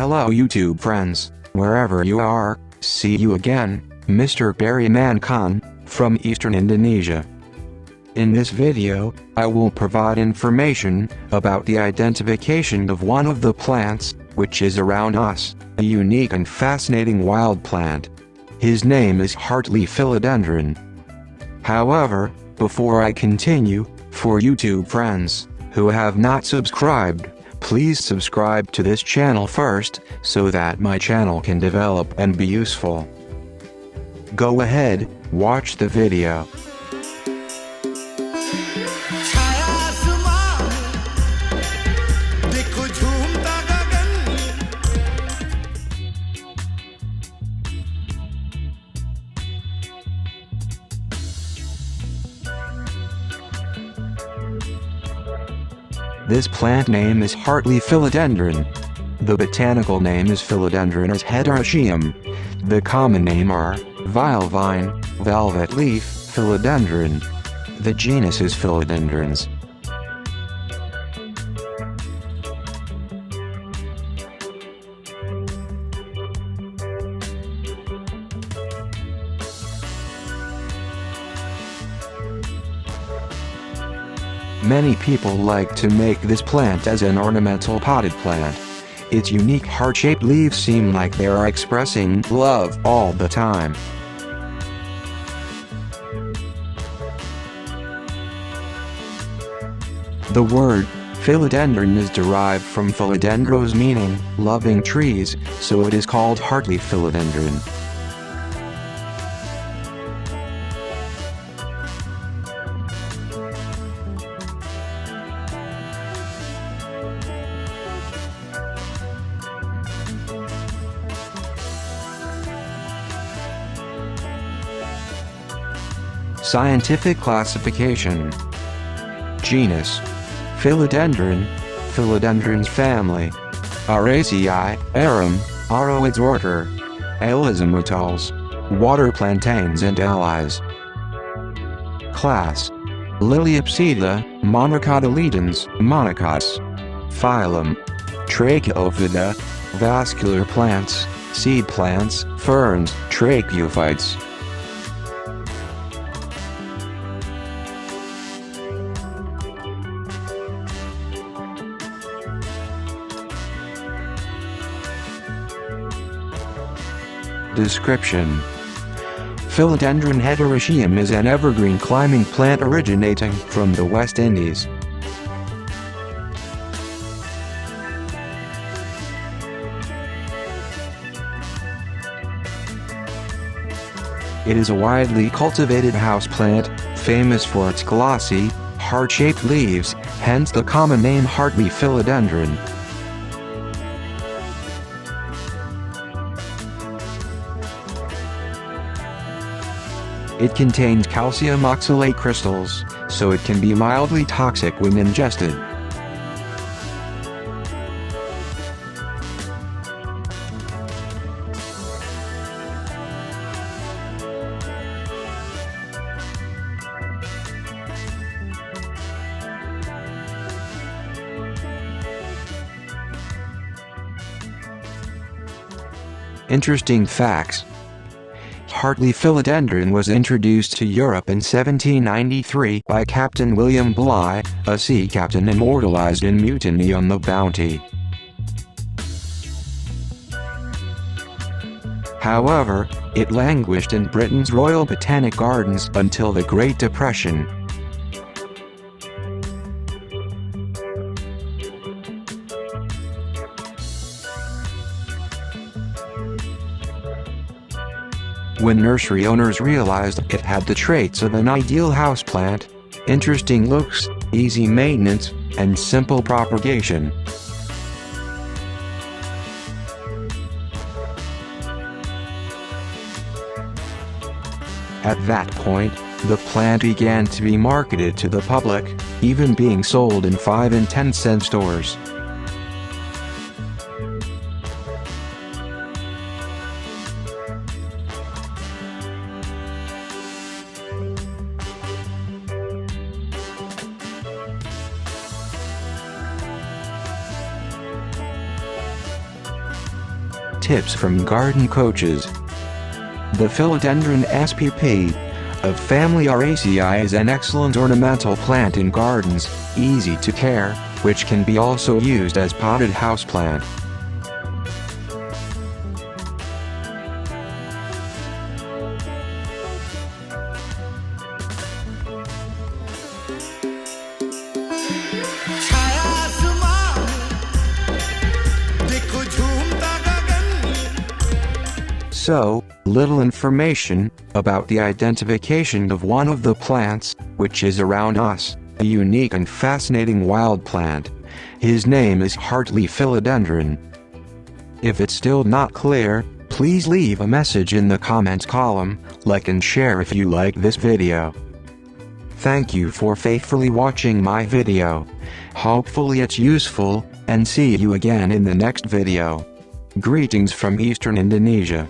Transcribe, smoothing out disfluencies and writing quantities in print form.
Hello YouTube friends, wherever you are, see you again, Mr. Berryman Khan, from Eastern Indonesia. In this video, I will provide information about the identification of one of the plants, which is around us, a unique and fascinating wild plant. His name is Heartleaf Philodendron. However, before I continue, for YouTube friends who have not subscribed, please subscribe to this channel first, so that my channel can develop and be useful. Go ahead, watch the video. This plant name is Heartleaf Philodendron. The botanical name is Philodendron heteroecium. The common name are Vine, velvet leaf, Philodendron. The genus is Philodendrons. Many people like to make this plant as an ornamental potted plant. Its unique heart-shaped leaves seem like they are expressing love all the time. The word philodendron is derived from philodendros, meaning loving trees, so it is called Heartleaf Philodendron. Scientific classification. Genus Philodendron, Philodendrons family. Araceae, Arum, Aroids order. Alizomutals, water plantains and allies. Class Liliopsida, monocotyledons, monocots. Phylum Tracheophyta, vascular plants, seed plants, ferns, tracheophytes. Description: Philodendron heteroecium is an evergreen climbing plant originating from the West Indies. It is a widely cultivated houseplant, famous for its glossy, heart-shaped leaves, hence the common name Heartleaf Philodendron. It contains calcium oxalate crystals, so it can be mildly toxic when ingested. Interesting facts. Heartleaf Philodendron was introduced to Europe in 1793 by Captain William Bligh, a sea captain immortalized in Mutiny on the Bounty. However, it languished in Britain's Royal Botanic Gardens until the Great Depression. When nursery owners realized it had the traits of an ideal houseplant: interesting looks, easy maintenance, and simple propagation. At that point, the plant began to be marketed to the public, even being sold in 5 and 10-cent stores. tips from garden coaches. The Philodendron spp. of family Araceae is an excellent ornamental plant in gardens, easy to care, which can be also used as potted houseplant. So, little information about the identification of one of the plants, which is around us, a unique and fascinating wild plant. His name is Heartleaf Philodendron. If it's still not clear, please leave a message in the comments column, like and share if you like this video. Thank you for faithfully watching my video. Hopefully it's useful, and see you again in the next video. Greetings from Eastern Indonesia.